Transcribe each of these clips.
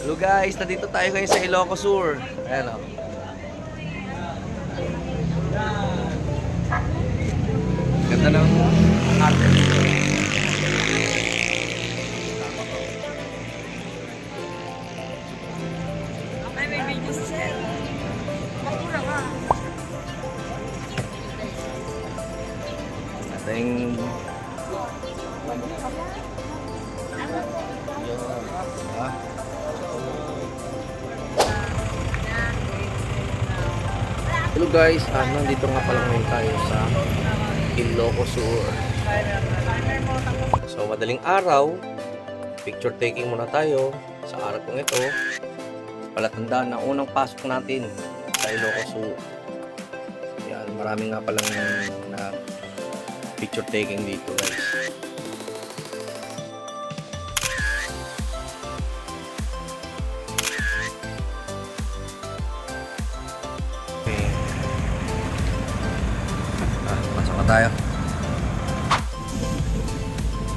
Hello guys, nandito tayo ngayon sa Ilocos Sur. Ayan o. Ganda ng arte dito. Okay, may video sir. Makura ka. Ating... Ah. Hello guys, nandito nga pala ngayon tayo sa Ilocos Sur. So madaling araw, picture taking muna tayo sa araw kong ito. Palatandaan na unang pasok natin sa Ilocos Sur. Yan, marami nga palang na picture taking dito guys. Pasok na tayo.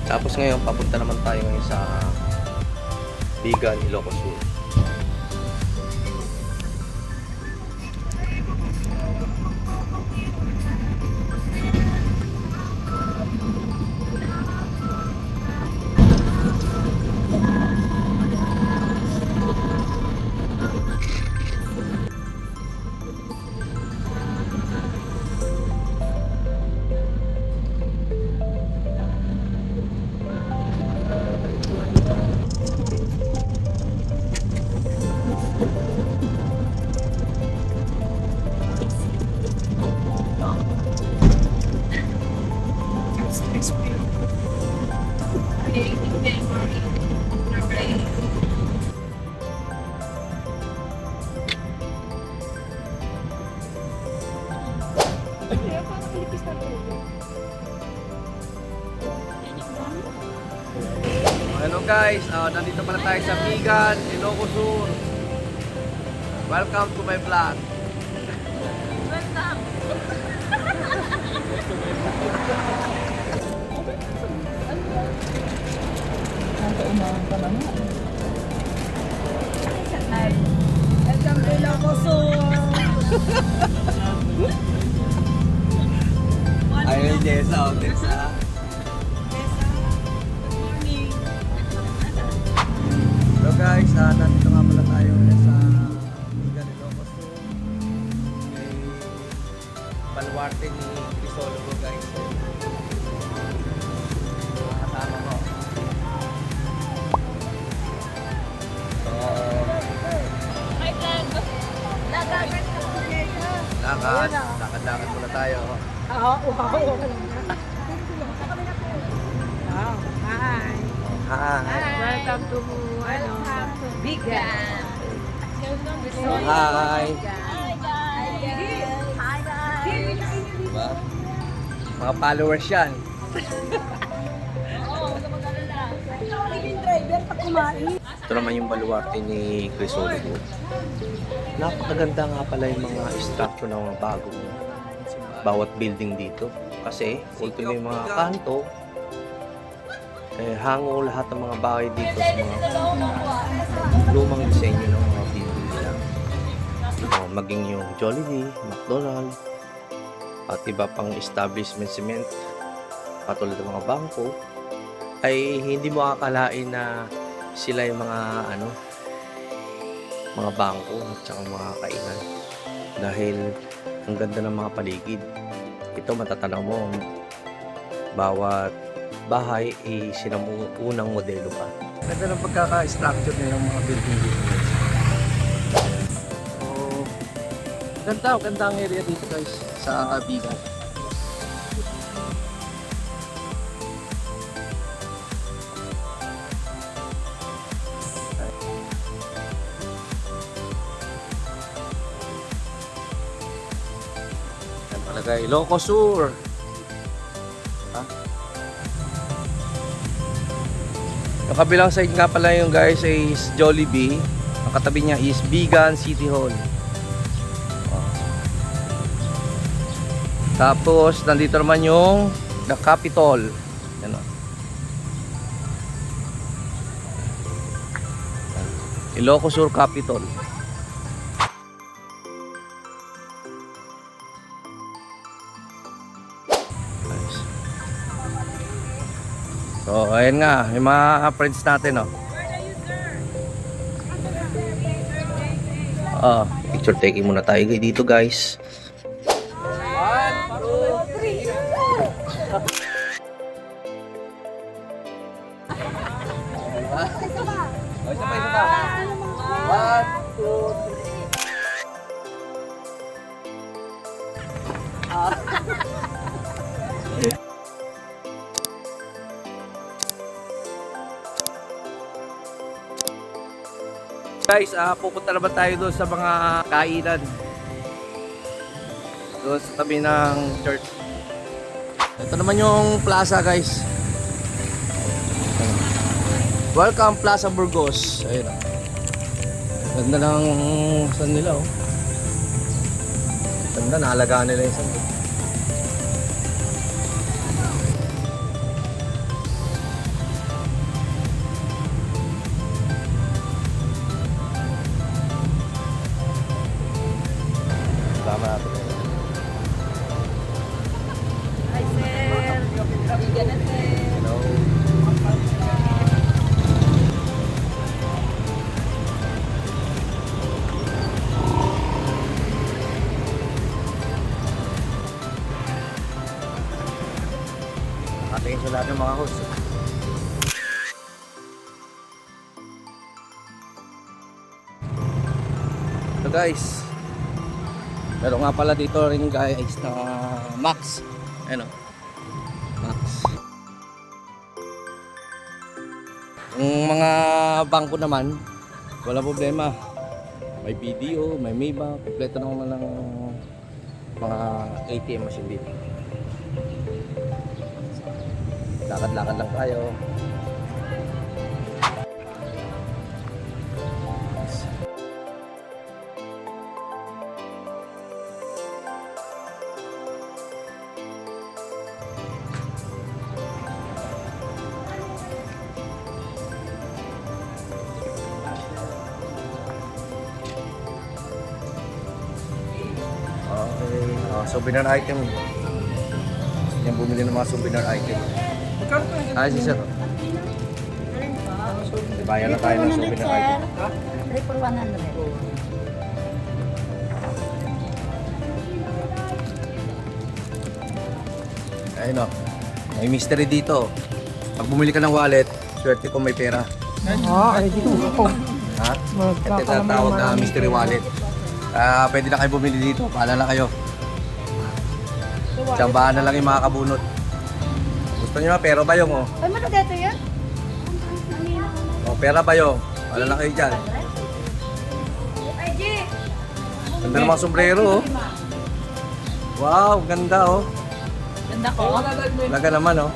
Tapos ngayon, papunta naman tayo ngayon sa Bigan, Ilocos Sur. Hello guys, nandito pala tayo sa Bigan, Ilocos Sur. Welcome to my vlog. Welcome. Welcome to Ilocos Sur. Ayun, Jessa, Jessa. Hello guys, nandito nga pala tayo sa Bigan, Ilocos Sur. May baluarte ni Crisologo guys. Kasama ko. So, lakad muna tayo. Hi. Hi. Welcome to Bigan. Hi. Hi guys. Hi guys. Diba? Mga followers yan. Ito naman yung baluarte ni Crisologo. Napakaganda nga pala yung mga structure ng mga bago bawat building dito. Kasi ultimo yung mga kanto, hango lahat ng mga bahay dito sa mga lumang disenyo ng mga building nila. Maging yung Jollibee, McDonald's, at iba pang establishment cement, katulad ng mga bangko, ay hindi mo akalain na sila yung mga mga bangko at saka mga kainan. Dahil ang ganda ng mga paligid. Ito matatanaw mo, bawat bahay ay sinamunang modelo pa. Ganda ng pagkaka-structure nila ng mga building dito. So, ganda ang area dito guys sa Bigan. Yan talaga, Ilocos Sur. Yung kabilang side nga pala yung guys is Jollibee. Ang katabi niya is Bigan City Hall. Tapos nandito naman yung The Capitol. Yan o. Ilocos Sur Capital. Nice. So, ayun nga, yung mga friends natin, oh. Picture taking muna tayo dito, guys. Guys, pupunta naman tayo doon sa mga kainan. Doon sa tabi ng church. Ito naman yung plaza, guys. Welcome Plaza Burgos. Ayun. Ganda ng san nila, oh. Ganda, naalagaan nila yung san. Tama natin. Hi, sir. Bigan na, sir. Hello. Atingin sa lahat ng mga host. So guys, meron nga pala dito rin guys na Max. Ano? Max. Yung mga bangko naman, wala problema. May video, may Maybank, kompleto naman ng mga ATM machine dito. Lakad-lakad lang tayo. Okay, souvenir item. Yan bumili ng mga souvenir item. Ay, si sir. Bayan na tayo ng souvenir item. 3 for 100. Ayun o. May mystery dito. Pag bumili ka ng wallet, swerte kung may pera. Ay, dito ako. Ha? Ito yung tawag na mystery wallet. Pwede na kayo bumili dito. Paalala kayo. Tsambahan na lang yung mga kabunot. Gusto nyo na pera bayong o. Ay, ano dito yan? O, pera bayong. Paalala kayo dyan. Ay, G! Ganda ng mga sombrero o. Wow, ganda o. Ganda ko. Laga naman o.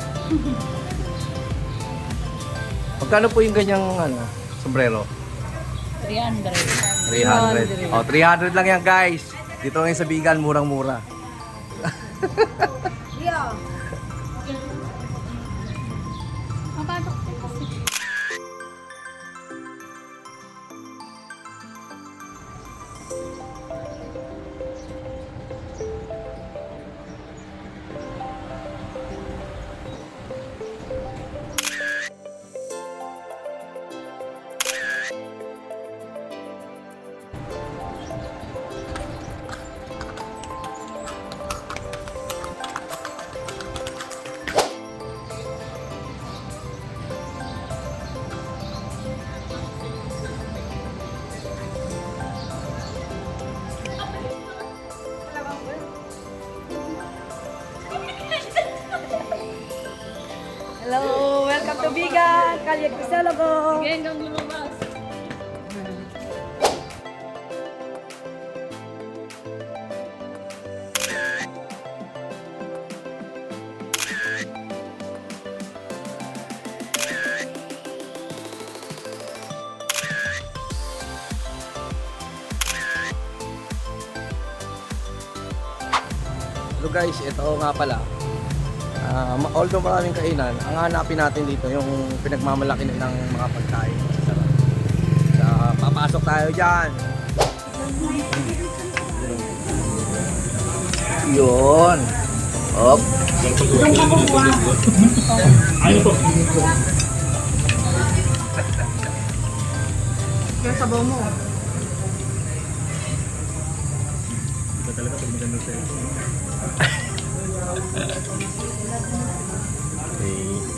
Magkano po yung ganyang sombrero? 300. 300. Oh, 300 lang yan guys. Dito ngayon sa Bigan, murang-mura. Yeah. Mababak din kasi. Hello, welcome to Bigan. Kalyag ko sa logo. Sige, hanggang lumabas. So guys, ito nga pala. Although maraming kainan, ang hanapin natin dito yung pinagmamalaki ng mga pagkain. Sarap. Sa tayo dyan. Yun. Op. Kaya sabaw mo. Okay.